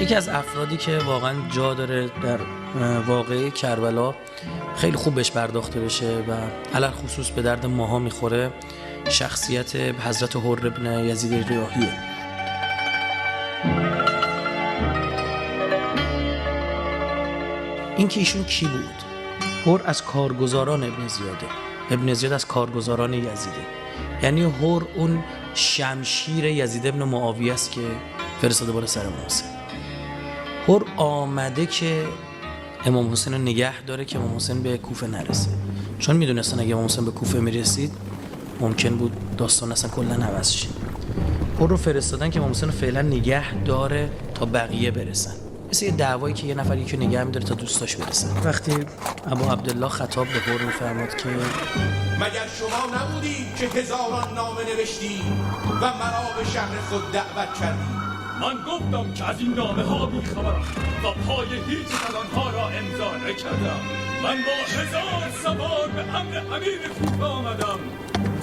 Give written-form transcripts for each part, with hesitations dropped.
یکی از افرادی که واقعا جا داره در واقعه کربلا خیلی خوب بهش پرداخته بشه و علل خصوص به درد ماها میخوره شخصیت حضرت حر ابن یزید ریاحیه. این که ایشون کی بود؟ حر از کارگزاران ابن زیاده. ابن زیاد از کارگزاران یزیده. یعنی حر اون شمشیر یزید ابن معاویه است که فرستاده بالا سر امام حسین. حر آمده که امام حسین رو نگه داره که امام حسین به کوفه نرسه، چون میدونستن اگه امام حسین به کوفه میرسید ممکن بود داستان اصلا کلا عوض شه. حر رو فرستادن که امام حسین رو فعلا نگه داره تا بقیه برسن، مثل یه دعوایی که یه نفر یکی نگه می‌داره تا دوستاش برسن. وقتی ابو عبدالله خطاب به حر می‌فرماد که مگر شما نبودید که هزاران نامه نوشتی و مرا به شهر خود دعوت کردی؟ من گفتم که از این نامه ها بیخبرم و پای هیچ از آنها را امضا نکردم. من با 1000 سوار به امر امیر کوفه آمدم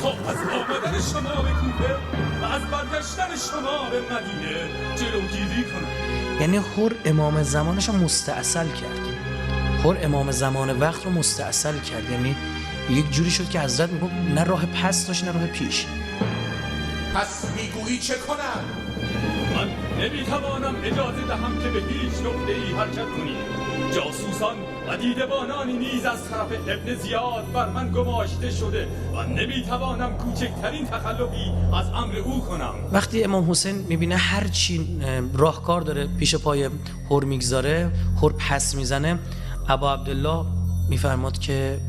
تا از آمدن شما به کوفه و از برگشتن شما به مدینه جلوگیری کنم. یعنی حر امام زمانش رو مستعسل کرد. حر امام زمان وقت رو مستعسل کرد، یعنی یک جوری شد که حضرت میگفت نه راه پس داشت نه راه پیش. پس میگویی چه کنم؟ من نمیتوانم اجازه دهم که به هیچ نقطه‌ای حرکت کنی. جاسوسان و دیدبانانی نیز از طرف ابن زیاد بر من گماشته شده و نمیتوانم کوچکترین تخلفی از امر او کنم. وقتی امام حسین میبینه هر چی راهکار داره پیش پای حر میگذاره، حر پس میزنه، ابو عبدالله میفرماد که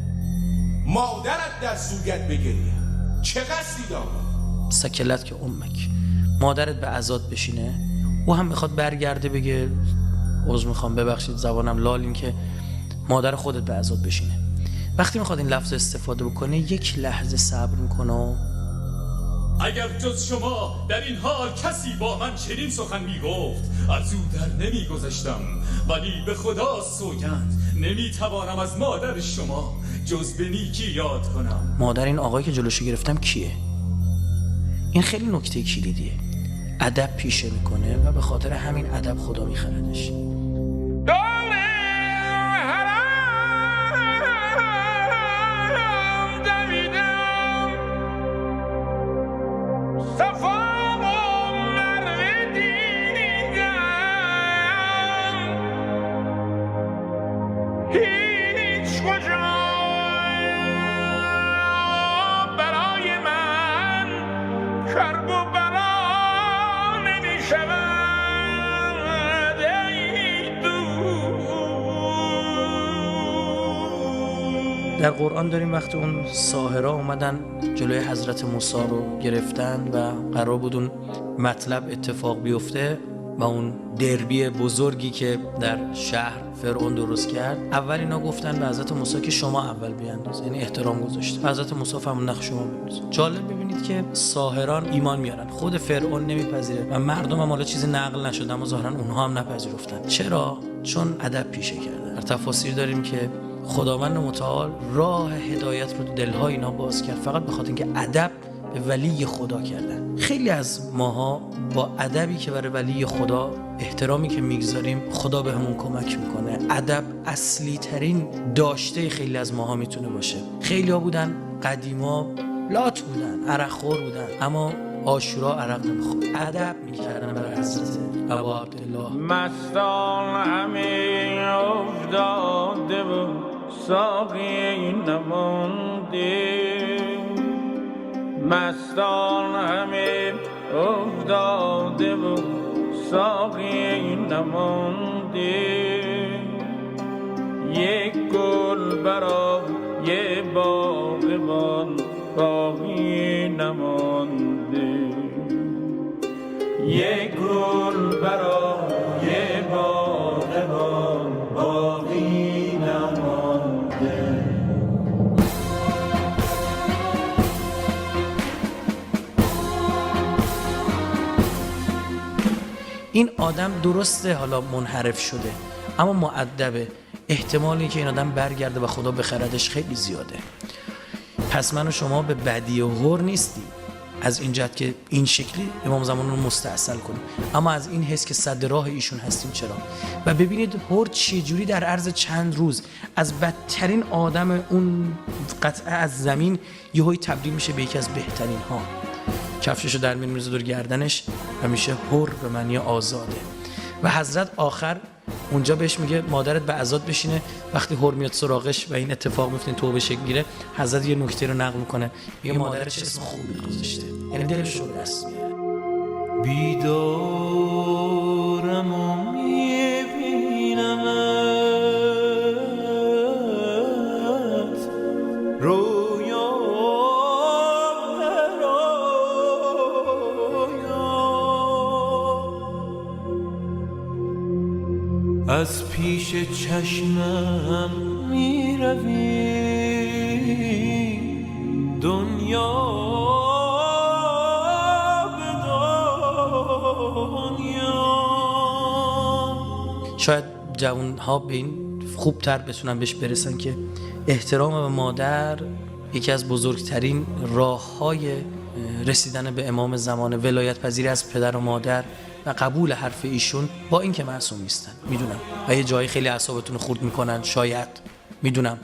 مادرت در سوگت بگریه، چه قصدی داری؟ سکلت که امک، مادرت به عزاد بشینه. او هم میخواد برگرده بگه عذر میخوام ببخشید زبانم لال، این که مادر خودت به عزاد بشینه. وقتی میخواد این لفظ استفاده بکنه یک لحظه صبر میکنه و اگر جز شما در این حال کسی با من چنین سخن میگفت از او در نمیگذشتم، ولی به خدا سوگند نمیتوانم از مادر شما جز به نیکی یاد کنم. مادر این آقایی که جلوشو گرفتم کیه؟ این خیلی نکته کلیدیه. ادب پیشه میکنه و به خاطر همین ادب خدا میخردش. در قرآن داریم وقتی اون ساحرها اومدن جلوی حضرت موسی رو گرفتن و قرار بود اون مطلب اتفاق بیفته و اون دربی بزرگی که در شهر فرعون درست کرد، اول اینا گفتن به حضرت موسی که شما اول بیانداز، یعنی احترام گذاشت. حضرت موسی فرمود نه شما بیانداز. جالب ببینید که ساحران ایمان میارن، خود فرعون نمیپذیره و مردم هم حالا چیزی نقل نشده اما ظاهرا اونها هم نپذیرفتن. چرا؟ چون ادب پیشه کردن. در تفاسیر داریم که خداوند متعال راه هدایت رو دلهای اینا باز کرد فقط به خاطر اینکه ادب به ولی خدا کردن. خیلی از ماها با ادبی که برای ولی خدا، احترامی که میگذاریم، خدا به همون کمک میکنه. ادب اصلی ترین داشته خیلی از ماها میتونه باشه. خیلی ها بودن قدیما لات بودن، عرق خور بودن، اما عاشورا عرق نمیخورد، ادب میکردن برای حضرت ابو عبدالله. مستان همه افتاده و ساقی نمانده، مستان همه افتاده و ساقی نمانده، یک گل برای باغبان باقی نمانده، یک گل برای باغبان باقی نمانده. این آدم درسته حالا منحرف شده اما مؤدبه، احتمالی که این آدم برگرده و خدا بخردش خیلی زیاده. پس من و شما به بدی و غر نیستیم، از این جهت که این شکلی امام زمان رو مستاصل کنیم، اما از این حس که صد راه ایشون هستیم. چرا؟ و ببینید هر چه جوری در عرض چند روز از بدترین آدم اون قطعه از زمین یهویی تبدیل میشه به یکی از بهترین ها. کفششو در میذاره دور گردنش و میشه حر به معنی آزاده. و حضرت آخر اونجا بهش میگه مادرت به عزاد بشینه. وقتی حر میاد سراغش و این اتفاق میفته توبه شکل میگیره، حضرت یه نکته رو نقل میکنه، میگه مادرت چه اسم خوبی گذاشته، یعنی دلش رو دست میاره. بیدارم و میبینمت رویا از پیش چشمم میروی دنیا به دنیا. شاید جوان‌ها به این خوبتر بتونن بهش برسن که احترام به مادر یکی از بزرگترین راه‌های رسیدن به امام زمان، ولایت پذیری از پدر و مادر و قبول حرف ایشون، با اینکه معصوم نیستن میدونم و یه جایی خیلی اعصابتون خورد میکنن شاید میدونم،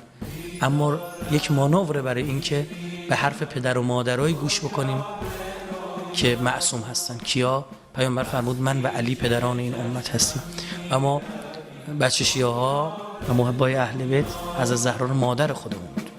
اما یک مانوره برای اینکه به حرف پدر و مادرای گوش بکنیم که معصوم هستن. کیا؟ پیامبر فرمود من و علی پدران این امت هستیم. اما بچه شیعه ها و محبای اهل بیت از زهرا مادر خودمون بود.